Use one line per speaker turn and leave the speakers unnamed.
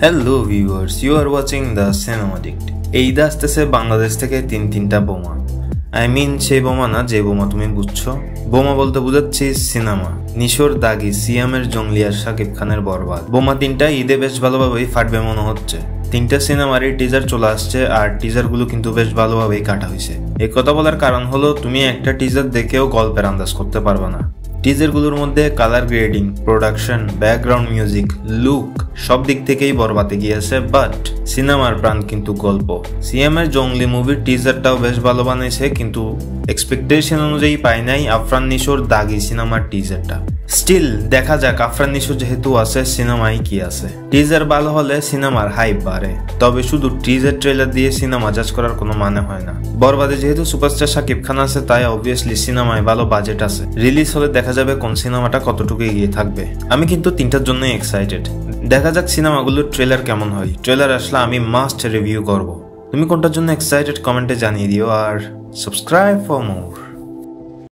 Hello viewers, you are watching the cinema ডিক্ট। এই ঈদে আসতেছে বাংলাদেশ থেকে তিনটা বোমা। আই মিন সেই বোমা না যে বোমা তুমি বুঝছো। বোমা বলতে বুঝাচ্ছি সিনেমা। নিশোর দাগি, সিয়ামের জঙ্গলি আর শাকিব খানের বরবাদ। বোমা তিনটা ঈদে বেশ ভালোভাবেই ফাটবে মনে হচ্ছে। তিনটা সিনেমারই টিজার চলে আসছে আর টিজার গুলো কিন্তু বেশ ভালোভাবেই কাটা হয়েছে। এই কথা বলার কারণ হলো তুমি একটা টিজার দেখেও গল্পের আন্দাজ করতে পারবে না। টিজারগুলোর মধ্যে colour grading, production, background music, look সব দিক থেকেই বরবাদে গিয়েছে, বাট সিনেমার প্রাণ কিন্তু গল্প। সিএমের জঙ্গলি মুভির টিজারটাও বেশ ভালো বানাইছে, কিন্তু এক্সপেকটেশন অনুযায়ী পাই নাই আফরান নিশোর দাগি সিনেমার টিজারটা। স্টিল দেখা যাক, আফরান নিশো যেহেতু আছে সিনেমায় কি আছে। টিজার ভালো হলে সিনেমার হাইপ বাড়ে, তবে শুধু টিজার ট্রেলার দিয়ে সিনেমা জাজ করার কোনো মানে হয় না। বরবাদে যেহেতু সুপারস্টার শাকিব খান আছে, তাই অবভিয়াসলি সিনেমায় ভালো বাজেট আছে। রিলিজ হলে দেখা যাবে কোন সিনেমাটা কতটুকু এগিয়ে থাকবে। আমি কিন্তু তিনটার জন্যই এক্সাইটেড। দেখা যাক সিনেমাগুলোর ট্রেলার কেমন হয়। ট্রেলার আসলে আমি মাস্ট রিভিউ করব। তুমি কোনটার জন্য এক্সাইটেড কমেন্টে জানিয়ে দিও, আর সাবস্ক্রাইব ফর মোর।